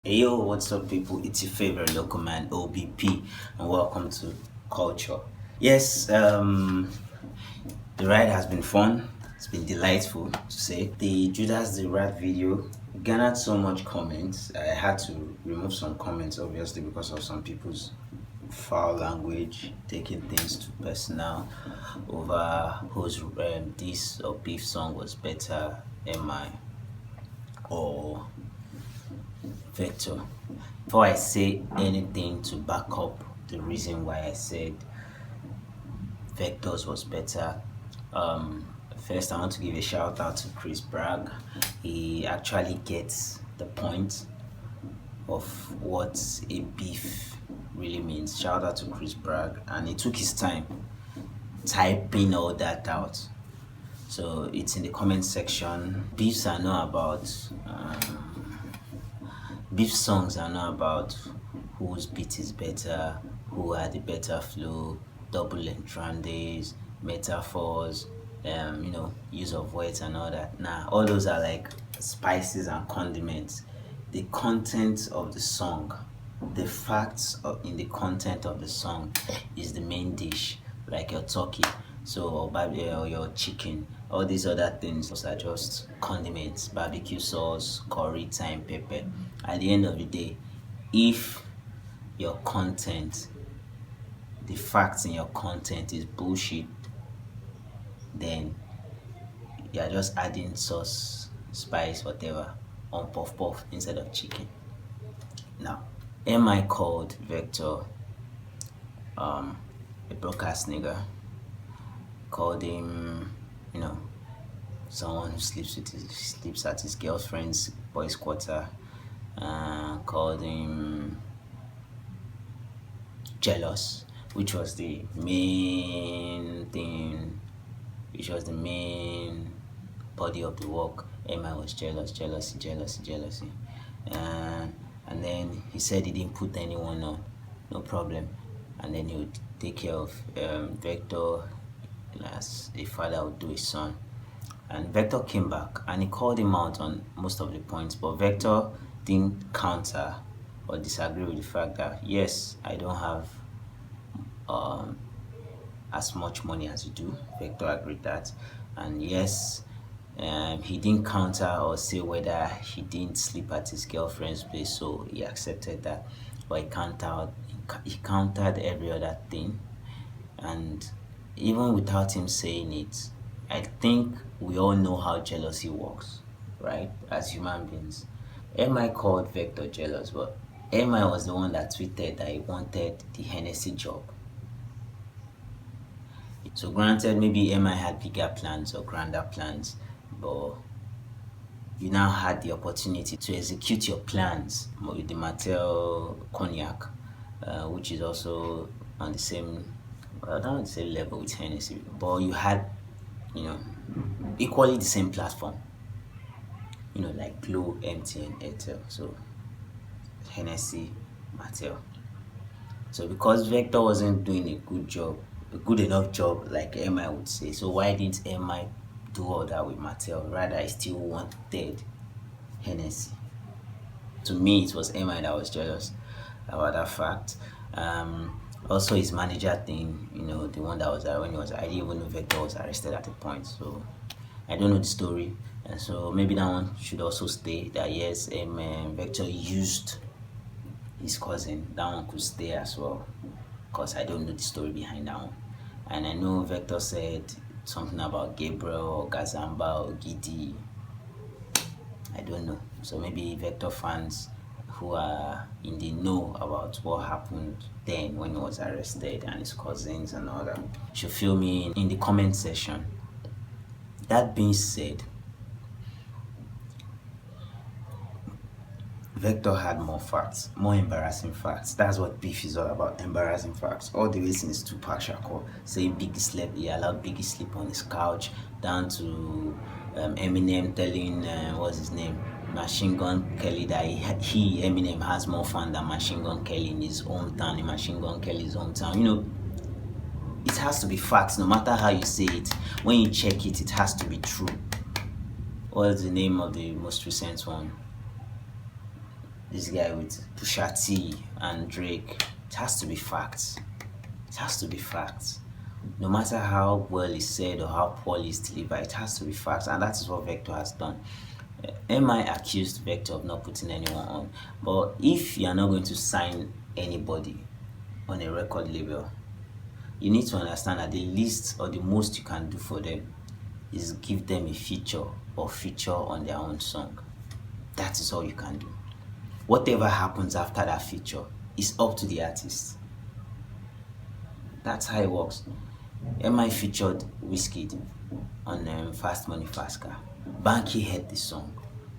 Hey yo, what's up, people? It's your favorite local man, OBP, and welcome to Culture. Yes, the ride has been fun. It's been delightful to say. The Judas the Rat video garnered so much comments. I had to remove some comments, obviously, because of some people's foul language, taking things too personal over whose this or beef song was better, MI or Vector. Before I say anything to back up the reason why I said Vector's was better, first I want to give a shout out to Chris Bragg. He actually gets the point of what a beef really means. Shout out to Chris Bragg, and he took his time typing all that out. So it's in the comment section. Beefs are not about beef songs are not about whose beat is better, who had the better flow, double entrandes, metaphors, use of words and all that. Nah, all those are like spices and condiments. The content of the song, the facts in the content of the song is the main dish, like your turkey, or your chicken. All these other things are just condiments, barbecue sauce, curry, thyme, pepper. At the end of the day, if your content, the facts in your content is bullshit, then you're just adding sauce, spice, whatever on puff puff instead of chicken. Now, MI called Vector a broke ass nigga, called him, someone who sleeps at his girlfriend's boys' quarter, called him jealous, which was the main thing, which was the main body of the work. MI was jealous, jealousy. And then he said he didn't put anyone on, no problem. And then he would take care of Vector as a father would do his son. And Vector came back and he called him out on most of the points, but Vector didn't counter or disagree with the fact that yes, I don't have as much money as you do. Vector agreed that, and yes, he didn't counter or say whether he didn't sleep at his girlfriend's place, so he accepted that. But he countered every other thing, and even without him saying it, I think we all know how jealousy works, right? As human beings. MI called Vector jealous, but MI was the one that tweeted that he wanted the Hennessy job. So granted, maybe MI had bigger plans or grander plans, but you now had the opportunity to execute your plans with the Mattel Cognac, which is also on the same, well, not on the same level with Hennessy, but you had, equally the same platform, like Glow, MTN, Airtel. So Hennessy, Mattel. So because Vector wasn't doing a good enough job, like MI would say, so why didn't MI do all that with Mattel? Rather, I still wanted Hennessy. To me, it was MI that was jealous about that fact. Also his manager thing, the one that was there when he was, I didn't even know Vector was arrested at the point, so I don't know the story. And so maybe that one should also stay, that yes, Vector used his cousin. That one could stay as well, because I don't know the story behind that one. And I know Vector said something about Gabriel or Gazamba or Gidi. I don't know. So maybe Vector fans who are in the know about what happened then when he was arrested and his cousins and all that should fill me in the comment section. That being said, Vector had more facts, more embarrassing facts. That's what beef is all about, embarrassing facts. All the way since Tupac Shakur saying Biggie he allowed Biggie sleep on his couch, down to Eminem telling, what's his name, Machine Gun Kelly, that Eminem has more fun than Machine Gun Kelly in his hometown, in Machine Gun Kelly's hometown. It has to be facts, no matter how you say it. When you check it, it has to be true. What's the name of the most recent one? this guy with Pusha T and Drake. It has to be facts. It has to be facts. No matter how well it's said or how poorly it's delivered, it has to be facts, and that is what Vector has done. MI accused Vector of not putting anyone on, but if you are not going to sign anybody on a record label, you need to understand that the least or the most you can do for them is give them a feature or feature on their own song. That is all you can do. Whatever happens after that feature is up to the artist. That's how it works. MI featured Wizkid on Fast Money Fast Car. Banky heard the song,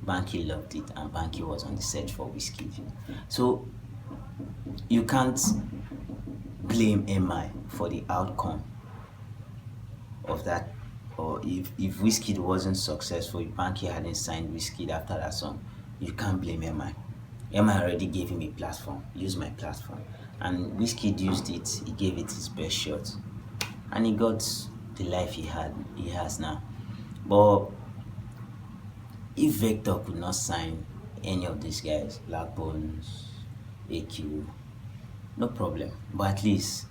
Banky loved it, and Banky was on the search for Wizkid. So you can't blame MI for the outcome of that. Or if Wizkid wasn't successful, if Banky hadn't signed Wizkid after that song, you can't blame MI. MI already gave him a platform. Use my platform. And Wizkid used it, he gave it his best shot. And he got the life he has now. But if Vector could not sign any of these guys, Black Bones, AQ, no problem. But at least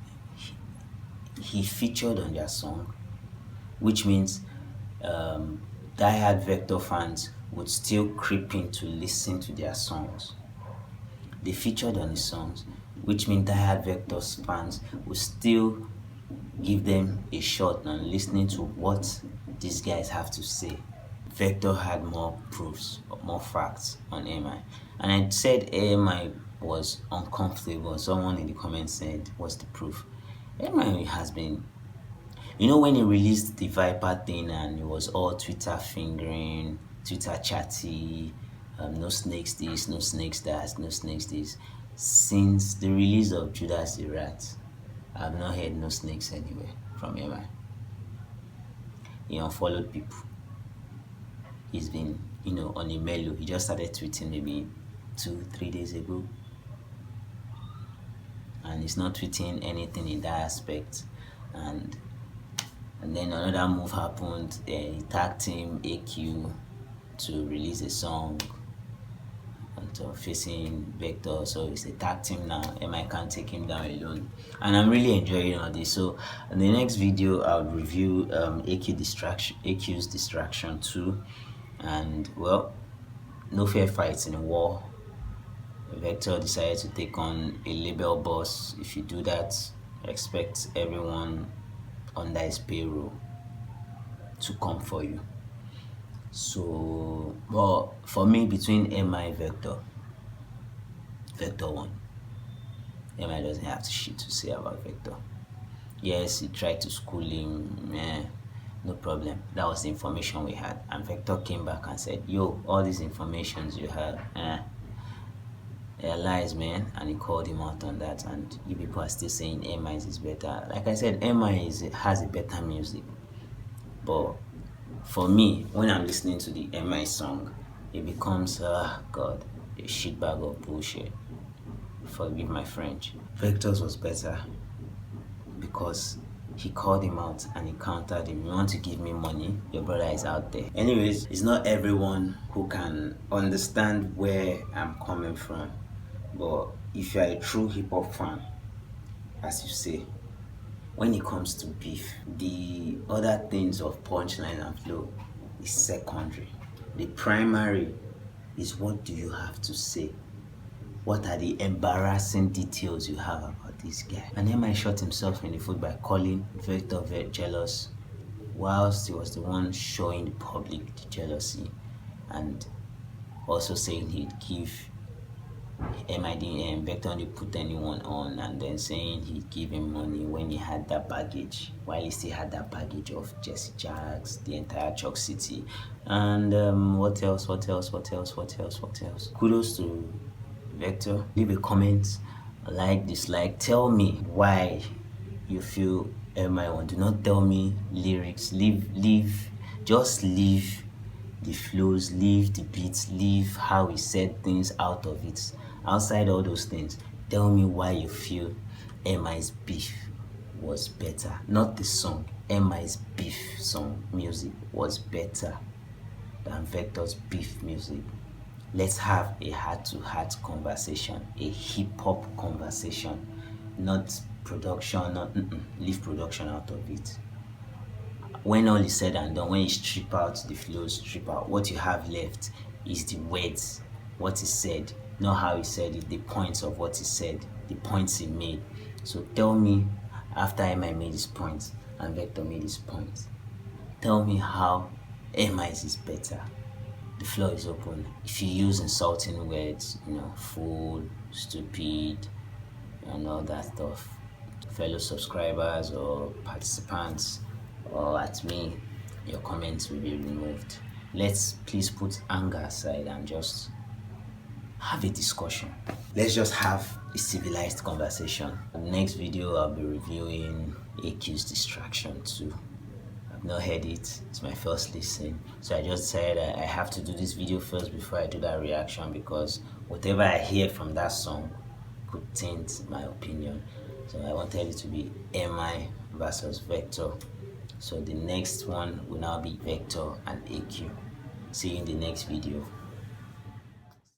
he featured on their song, which means diehard Vector fans would still creep in to listen to their songs. They featured on his songs, which means diehard Vector fans would still give them a shot on listening to what these guys have to say. Vector had more proofs, more facts on MI. And I said MI was uncomfortable. Someone in the comments said, what's the proof? MI has been, when he released the Viper thing and it was all Twitter fingering, Twitter chatty, no snakes this, no snakes that, no snakes this. Since the release of Judas the Rat, I've not heard no snakes anywhere from MI. He unfollowed people. He's been, on a mellow. He just started tweeting maybe 2-3 days ago. And he's not tweeting anything in that aspect. And then another move happened. He tagged him AQ to release a song facing Vector, so it's a tag team now. MI can't take him down alone, and I'm really enjoying all this. So in the next video I'll review AQ's distraction 2, and well, no fair fights in a war. Vector decided to take on a label boss. If you do that, expect everyone under his payroll to come for you. So, well, for me, between MI Vector won. MI doesn't have shit to say about Vector. Yes, he tried to school him, no problem. That was the information we had. And Vector came back and said, yo, all these informations you had, they're lies, man. And he called him out on that, and you people are still saying MI is better. Like I said, MI has a better music, but for me, when I'm listening to the MI song, it becomes, God, a shitbag of bullshit. Forgive my French. Vector's was better because he called him out and he countered him. You want to give me money? Your brother is out there. Anyways, it's not everyone who can understand where I'm coming from. But if you're a true hip-hop fan, as you say, when it comes to beef, the other things of punchline and flow is secondary. The primary is, what do you have to say? What are the embarrassing details you have about this guy? And MI shot himself in the foot by calling Vector very jealous, whilst he was the one showing the public the jealousy, and also saying he'd give Vector didn't put anyone on, and then saying he'd give him money when he had that baggage, while he still had that baggage of Jesse Jags, the entire Chalk City, and what else? Kudos to Vector. Leave a comment, like, dislike, tell me why you feel MI won. Do not tell me lyrics. Just leave the flows, leave the beats, leave how he said things out of it. Outside all those things, tell me why you feel MI's beef was better. Not the song. MI's beef song music was better than Vector's beef music. Let's have a heart-to-heart conversation, a hip-hop conversation, not production, not leave production out of it. When all is said and done, when you strip out the flow, strip out, what you have left is the words, what he said, not how he said it, the points of what he said, the points he made. So tell me, after MI made his points and Vector made his points, tell me how MI's is better. The floor is open. If you use insulting words, fool, stupid, and all that stuff, fellow subscribers or participants or at me, your comments will be removed. Let's please put anger aside and just have a discussion. Let's just have a civilized conversation. In the next video, I'll be reviewing AQ's distraction too. I've not heard it, it's my first listen, so I just said I have to do this video first before I do that reaction, because whatever I hear from that song could taint my opinion. So I wanted it to be MI versus Vector. So the next one will now be Vector and AQ. See you in the next video.